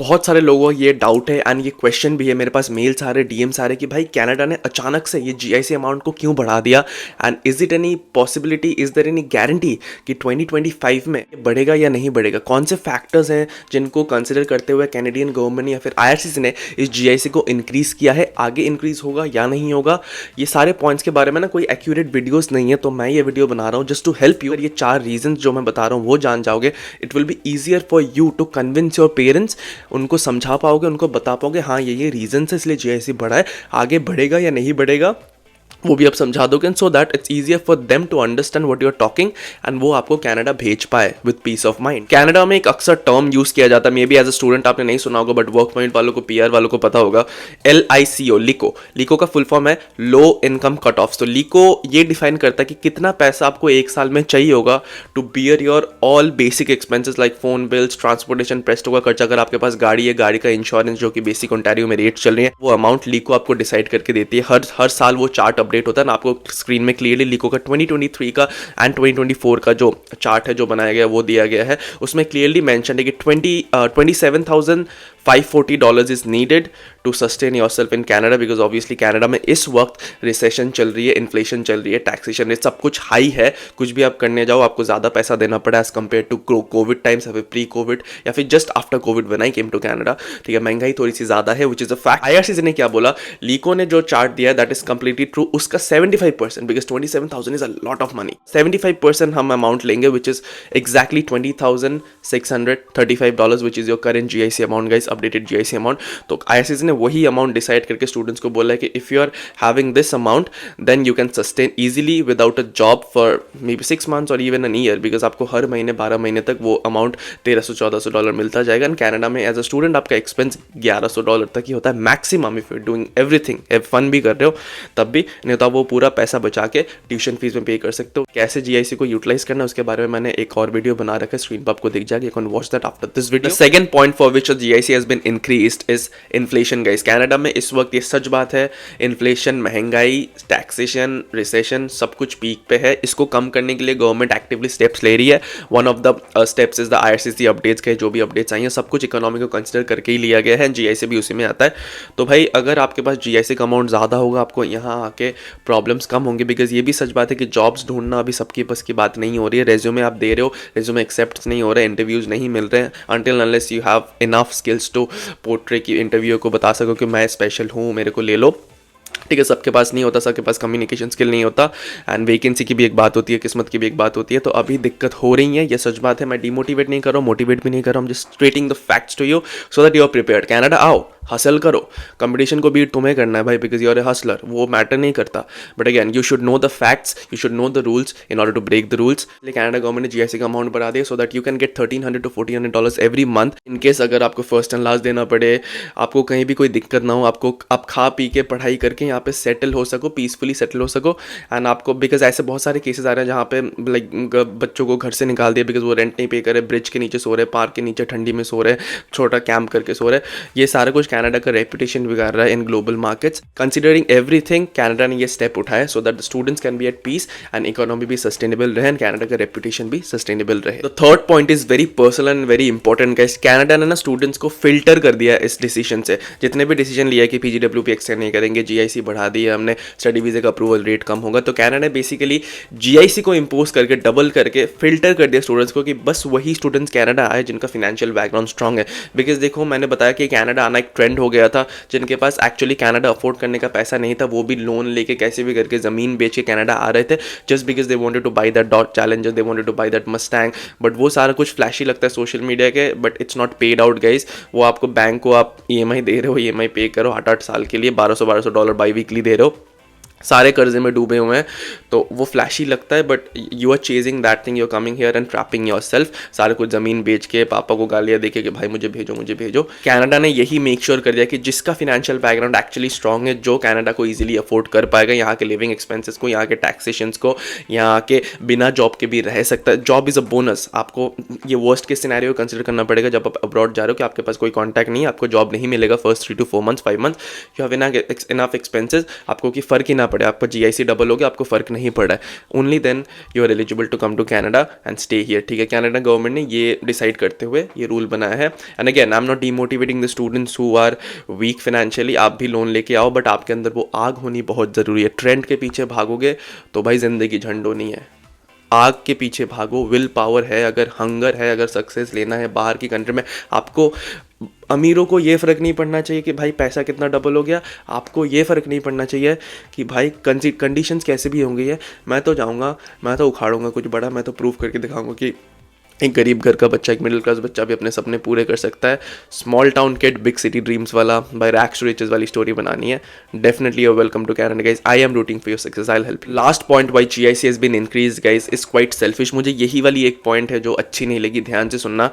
बहुत सारे लोगों को ये डाउट है एंड ये क्वेश्चन भी है, मेरे पास मेल्स आ रहे, डीएम्स आ रहे कि भाई कनाडा ने अचानक से ये जीआईसी अमाउंट को क्यों बढ़ा दिया and is it any possibility, is there any guarantee कि 2025 में बढ़ेगा या नहीं बढ़ेगा। कौन से फैक्टर्स हैं जिनको कंसिडर करते हुए कैनेडियन गवर्नमेंट या फिर आईआरसीसी ने इस जीआईसी को इंक्रीज किया है, आगे इंक्रीज होगा या नहीं होगा। ये सारे पॉइंट्स के बारे में ना कोई एक्यूरेट वीडियोस नहीं है, तो मैं ये वीडियो बना रहा हूँ जस्ट टू हेल्प यू। ये 4 रीजंस जो मैं बता रहा हूँ वो जान जाओगे, it will be easier for you to convince your parents. उनको समझा पाओगे, उनको बता पाओगे हाँ ये रीजन है इसलिए जीआईसी बढ़ा है, आगे बढ़ेगा या नहीं बढ़ेगा वो भी आप समझा दोगे, so that it's easier for them to understand what you are talking and वो आपको कनाडा भेज पाए with peace of mind. Canada में एक अक्सर टर्म यूज किया जाता है, maybe as a student आपने नहीं सुना होगा बट वर्क परमिट वालों को, पीआर वालों को पता होगा, LICO, लिको। लिको का फुल फॉर्म है लो इनकम कट ऑफ। तो लिको ये डिफाइन करता है कि कितना पैसा आपको एक साल में चाहिए होगा to bear your all basic expenses like phone bills, transportation, Presto का खर्चा, अगर आपके पास गाड़ी है, गाड़ी का इंश्योरेंस जो कि बेसिक ओंटारियो में रेट चल रही है, वो अमाउंट लिको आपको डिसाइड करके देती है। हर साल वो चार्ट अपडेट होता है ना, आपको स्क्रीन में क्लियरली लिको का 2023 का एंड 2024 का जो चार्ट है जो बनाया गया वो दिया गया है। उसमें क्लियरली मेंशन है कि $27,540 is needed to sustain yourself in Canada, because obviously Canada में इस वक्त रिसेशन चल रही है, इन्फ्लेशन चल रही है, टैक्सेशन रेट सब कुछ हाई है। कुछ भी आप करने जाओ आपको ज़्यादा पैसा देना पड़ा as compare to Covid times या फिर प्री कोविड या फिर just after Covid when I came to Canada. ठीक है, महंगाई थोड़ी सी ज़्यादा है which is a fact. IRCC ने क्या बोला, लिको ने जो चार्ट दिया दैट इज कंप्लीटली ट्रू, उसका 75% because 27,000 is a lot of money, 75% हम अमाउंट लेंगे which is exactly $20,635 which is your current GIC amount guys, updated GIC amount. तो आईआरसीसी ने वही अमाउंट डिसाइड करके स्टूडेंट्स को बोला है कि if you are having this amount then you can sustain easily without a job for maybe 6 months और even an year, because आपको हर महीने 12 महीने तक वो अमाउंट $1,300-1,400 मिलता जाएगा। एंड कनाडा में एज अ स्टूडेंट आपका एक्सपेंस $1,100 तक ही होता है maximum, if you are doing everything, fun भी कर रहे हो तब भी, नहीं तो वो पूरा पैसा बचा के ट्यूशन फीस में पे कर सकते हो। कैसे जीआईसी को यूटिलाइज करना है उसके बारे में मैंने एक और वीडियो बना रखा है, स्क्रीन पर आपको दिख जाएगा, you can watch that after this video. Second point for which GIC has been increased is inflation guys. Canada में इस वक्त ये सच बात है, इन्फ्लेशन, महंगाई, टैक्सेशन, रिसेशन सब कुछ पीक पे है। इसको कम करने के लिए गवर्नमेंट एक्टिवली स्टेप्स ले रही है। One of the steps is the IRCC updates के, जो भी अपडेट्स आई हैं सब कुछ इकोनॉमी को कंसिडर करके ही लिया गया है, जीआईसी भी उसी में आता है। तो भाई अगर आपके पास जीआईसी का अमाउंट ज़्यादा होगा आपको यहाँ आके प्रॉब्लम्स कम होंगे, बिकॉज ये भी सच बात है कि जॉब्स ढूंढना अभी सबकी बस की बात नहीं हो रही है। रेज्यूमे आप दे रहे हो, रेज्यूमे एक्सेप्ट नहीं हो रहे, इंटरव्यूज नहीं मिल रहे हैं until unless you have enough skills to portray की इंटरव्यू को बता सको कि मैं स्पेशल हूँ, मेरे को ले लो। ठीक है, सबके पास नहीं होता, सबके पास कम्युनिकेशन स्किल नहीं होता एंड वैकेंसी की भी एक बात होती है, किस्मत की भी एक बात होती है। तो अभी दिक्कत हो रही है, ये सच बात है। मैं डिमोटिवेट नहीं कर रहा हूँ, मोटिवेट भी नहीं कर रहा हूँ, just stating the facts to you so that you are prepared. Canada आओ, हसल करो, कंपटीशन को बीट तुम्हें करना है भाई, because you are a hustler, वो मैटर नहीं करता। But again you should know the facts, you should know the rules in order to break the rules. Canada government ने जीआईसी का अमाउंट बढ़ा दिया so that you can get $1,300 to $1,400 every month in case अगर आपको first and last देना पड़े, आपको कहीं भी कोई दिक्कत ना हो, आपको आप खा पी के पढ़ाई करके यहाँ पे सेटल हो सको, पीसफुली सेटल हो सको। एंड आपको बिकॉज ऐसे बहुत सारे केसेस आ रहे हैं जहाँ पे लाइक बच्चों को घर से निकाल दिया बिकॉज वो रेंट नहीं पे करे, ब्रिज के नीचे सो रहे, पार्क के नीचे ठंडी में सो रहे, छोटा कैंप करके सो रहे। ये सारा कुछ कनाडा का रेपुटेशन बिगाड़ रहा है in global markets. Considering everything Canada ने ये स्टेप उठाया so that the students can be at peace and economy भी सस्टेनेबल रहे एंड कनाडा का रेपुटेशन भी सस्टेनेबल रहे। The third point is very personal and very important guys. Canada ने ना स्टूडेंट्स को फिल्टर कर दिया इस डिसीजन से। जितने भी डिसीजन लिया कि पीजीडब्ल्यूपी एक्सटेंड नहीं करेंगे, जीआईसी बढ़ा दी है हमने, स्टडी वीजा का अप्रूवल रेट कम होगा, तो कनाडा ने बेसिकली जीआईसी को इंपोज करके डबल करके फिल्टर कर दिया स्टूडेंट्स को कि बस वही स्टूडेंट्स कनाडा आए जिनका फाइनेंशियल बैकग्राउंड स्ट्रांग है। बिकॉज देखो मैंने बताया कि कनाडा आना एक ट्रेंड हो गया था, जिनके पास एक्चुअली कनाडा अफोर्ड करने का पैसा नहीं था वो भी लोन लेके कैसे भी करके ज़मीन बेच के कनाडा आ रहे थे just because they wanted to buy that Dodge Challenger, they wanted to buy that Mustang. But वो सारा कुछ फ्लैशी लगता है सोशल मीडिया के, but it's not paid out guys. वो आपको बैंक को आप ईएमआई दे रहे हो, ईएमआई पे करो 8-8 साल के लिए, $1,200 बाई वीकली दे रहे हो, सारे कर्जे में डूबे हुए हैं, तो वो फ्लैशी लगता है। But you are chasing that thing, you are coming here and trapping yourself, सारे कुछ ज़मीन बेच के, पापा को गालियाँ देके कि भाई मुझे भेजो मुझे भेजो। कनाडा ने यही मेक श्योर कर दिया कि जिसका फिनेंशियल बैकग्राउंड एक्चुअली स्ट्रॉग है, जो कनाडा को ईजिली अफोर्ड कर पाएगा, यहाँ के लिविंग एक्सपेंसेस को, यहाँ के टैक्सेशंस को, यहाँ के बिना जॉब के भी रह सकता है। Job is a bonus. आपको ये वर्स्ट के सिनेरियो कंसिडर करना पड़ेगा जब आप अब्रॉड जा रहे हो कि आपके पास कोई कॉन्टैक्ट नहीं है, आपको जॉब नहीं मिलेगा first 3 to 4 months 5 months, you have enough expenses, आपको कि फ़र्क ही ना पड़े, आपका GIC डबल हो गया, आपको फ़र्क नहीं पड़ रहा है, only then you are eligible to come to Canada and stay here, ठीक है। कनाडा गवर्नमेंट ने ये डिसाइड करते हुए ये रूल बनाया है। And again I am not demotivating the students who are weak financially, आप भी लोन लेके आओ, बट आपके अंदर वो आग होनी बहुत ज़रूरी है। ट्रेंड के पीछे भागोगे तो भाई ज़िंदगी झंड होनी है, आग के पीछे भागो, विल पावर है, अगर हंगर है, अगर सक्सेस लेना है बाहर की कंट्री में, आपको अमीरों को ये फ़र्क नहीं पड़ना चाहिए कि भाई पैसा कितना डबल हो गया, आपको ये फ़र्क नहीं पड़ना चाहिए कि भाई कंडीशंस कैसे भी होंगी है, मैं तो जाऊँगा, मैं तो उखाड़ूंगा कुछ बड़ा, मैं तो प्रूव करके दिखाऊंगा कि एक गरीब घर का बच्चा, एक मिडिल क्लास बच्चा भी अपने सपने पूरे कर सकता है। Small town kid big city dreams वाला, बाय रैक्स टू रिचेस वाली स्टोरी बनानी है, definitely you welcome to Canada guys, I am rooting for your success, I will help you. Last point why GIC has been increase guys is quite selfish. मुझे यही वाली एक point है जो अच्छी नहीं लगी, ध्यान से सुनना।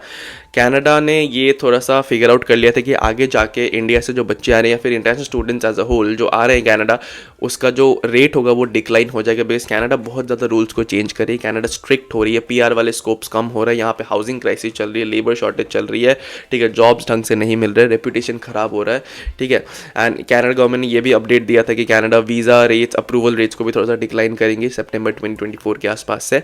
कनाडा ने ये थोड़ा सा फिगर आउट कर लिया था कि आगे जाके इंडिया से जो बच्चे आ रहे हैं या फिर international students as a whole जो आ रहे हैं कनाडा, उसका जो रेट होगा वो डिक्लाइन हो जाएगा, बिकॉज कनाडा बहुत ज़्यादा रूल्स को चेंज कर रही है, कनाडा स्ट्रिक्ट हो रही है, PR वाले स्कोप्स कम हो रहे हैं, यहाँ पे हाउसिंग क्राइसिस चल रही है, लेबर शॉर्टेज चल रही है, ठीक है, जॉब्स ढंग से नहीं मिल रहे, रेपुटेशन खराब हो रहा है, ठीक है। एंड कनाडा गवर्नमेंट ने ये भी अपडेट दिया था कि Canada visa rates, approval rates को भी थोड़ा सा डिक्लाइन करेंगे सितंबर 2024 के आसपास से,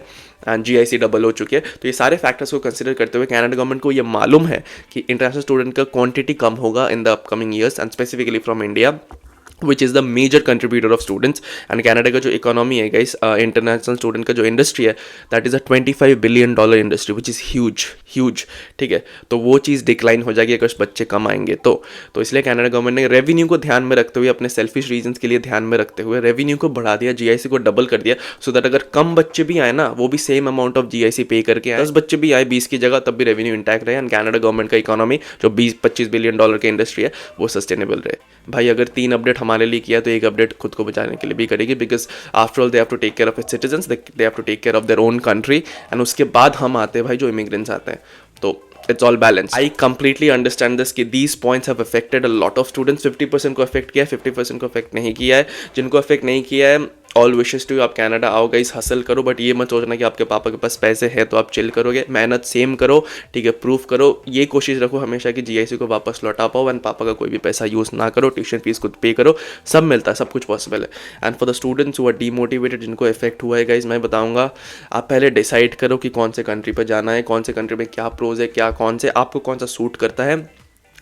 एंड GIC डबल हो चुकी है। तो ये सारे फैक्टर्स को कंसिडर करते हुए कनाडा गवर्नमेंट को ये मालूम है कि इंटरनेशनल स्टूडेंट का क्वांटिटी कम होगा in the upcoming years and specifically from India, which is the major contributor of students। and Canada का जो इकोनॉमी है गाइस, इंटरनेशनल स्टूडेंट का जो इंडस्ट्री है, that is a $25 billion industry which is huge, ठीक है। तो वो चीज़ डिक्लाइन हो जाएगी अगर बच्चे कम आएंगे तो इसलिए कनाडा गवर्नमेंट ने रेवेन्यू को ध्यान में रखते हुए, अपने सेल्फिश रीजंस के लिए ध्यान में रखते हुए रेवेन्यू को बढ़ा दिया, GIC को डबल कर दिया, सो दैट अगर कम बच्चे भी आए ना, वो भी सेम अमाउंट ऑफ GIC पे करके आए, 10 बच्चे भी आए 20 की जगह, तब भी रेवेन्यू इंटैक्ट रहे, एंड कनाडा गवर्नमेंट का इकोनॉमी जो 20-25 बिलियन की इंडस्ट्री है वो सस्टेनेबल रहे। भाई अगर 3 अपडेट हमारे लिए किया तो एक अपडेट खुद को बचाने के लिए भी करेगी, because after all they have to take care of its citizens, they have to take care of their own country, and उसके बाद हम आते हैं भाई जो इमिग्रेंट्स आते हैं, तो it's all balance. I completely understand this कि these points have affected a lot of students, 50% को अफेक्ट किया है, 50% को अफेक्ट नहीं किया है। जिनको अफेक्ट नहीं किया है, ऑल विशेस टू, आप कनाडा आओ गाइस, हसल करो, बट ये मत सोचना कि आपके पापा के पास पैसे हैं तो आप चिल करोगे, मेहनत सेम करो, ठीक है, प्रूफ करो, ये कोशिश रखो हमेशा कि GIC को वापस लौटा पाओ, एंड पापा का कोई भी पैसा यूज़ ना करो, ट्यूशन फीस खुद पे करो, सब मिलता है, सब कुछ पॉसिबल है। And for the students who are demotivated, जिनको इफेक्ट हुआ है गाइस, मैं बताऊंगा आप पहले डिसाइड करो कि कौन से कंट्री पर जाना है, कौन से कंट्री में क्या प्रोज है, क्या कौन से आपको कौन सा सूट करता है,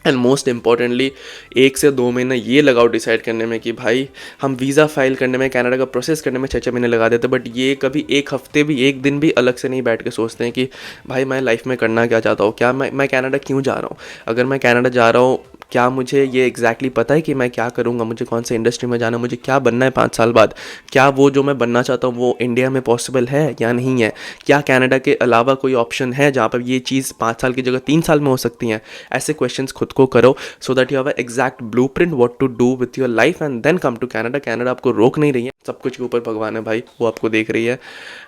एंड मोस्ट इंपॉर्टेंटली 1 से 2 महीने ये लगाओ डिसाइड करने में कि भाई हम वीज़ा फाइल करने में, कनाडा का प्रोसेस करने में 6-6 महीने लगा देते, बट ये कभी एक हफ्ते भी, एक दिन भी अलग से नहीं बैठ के सोचते हैं कि भाई मैं लाइफ में करना क्या चाहता हूँ, क्या मैं कनाडा क्यों जा रहा हूँ, अगर मैं कनाडा जा रहा हूँ क्या मुझे ये एग्जैक्टली पता है कि मैं क्या करूँगा, मुझे कौन से इंडस्ट्री में जाना, मुझे क्या बनना है 5 साल बाद, क्या वो जो मैं बनना चाहता हूँ वो इंडिया में पॉसिबल है या नहीं है, क्या कनाडा के अलावा कोई ऑप्शन है जहाँ पर ये चीज़ 5 साल की जगह 3 साल में हो सकती हैं। ऐसे क्वेश्चंस खुद को करो, so that you have a exact blueprint what to do with your life, and then come to Canada. Canada आपको रोक नहीं रही है, सब कुछ के ऊपर भगवान है भाई, वो आपको देख रही है।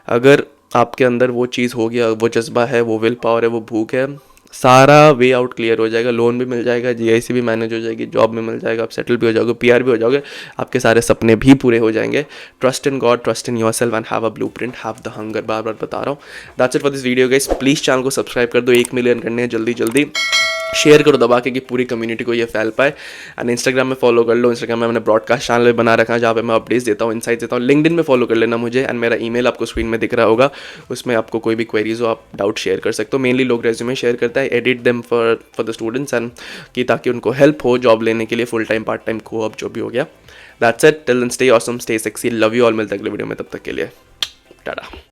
अगर आपके अंदर वो चीज़ हो गया, वो जज्बा है, वो विल पावर है, वो भूख है, सारा वे आउट क्लियर हो जाएगा, लोन भी मिल जाएगा, GIC भी मैनेज हो जाएगी, जॉब भी मिल जाएगा, आप सेटल भी हो जाओगे, PR भी हो जाओगे, आपके सारे सपने भी पूरे हो जाएंगे। Trust in God, trust in yourself and have a blueprint, have the hunger, बार बार बता रहा हूँ। That's it for this video guys, please channel को सब्सक्राइब कर दो, 1 मिलियन करने हैं जल्दी जल्दी, शेयर करो दबा के कि पूरी कम्युनिटी को ये फैल पाए, एंड इंस्टाग्राम में फॉलो कर लो, इंस्टाग्राम में मैंने ब्रॉडकास्ट चैनल बना रखा है जहाँ पे मैं अपडेट्स देता हूँ, इनसाइट्स देता हूँ। लिंक्डइन में फॉलो कर लेना मुझे, एंड मेरा ईमेल आपको स्क्रीन में दिख रहा होगा, उसमें आपको कोई भी क्वेरीज हो आप डाउट शेयर कर सकते हो। मेनली लोग रेज्यूमे शेयर करता है, edit them for the students, and कि ताकि उनको हेल्प हो जॉब लेने के लिए, फुल टाइम पार्ट टाइम को अब जो भी हो गया। That's it, till then stay awesome, stay sexy, love you all, मिलते हैं अगले वीडियो में, तब तक के लिए टाटा।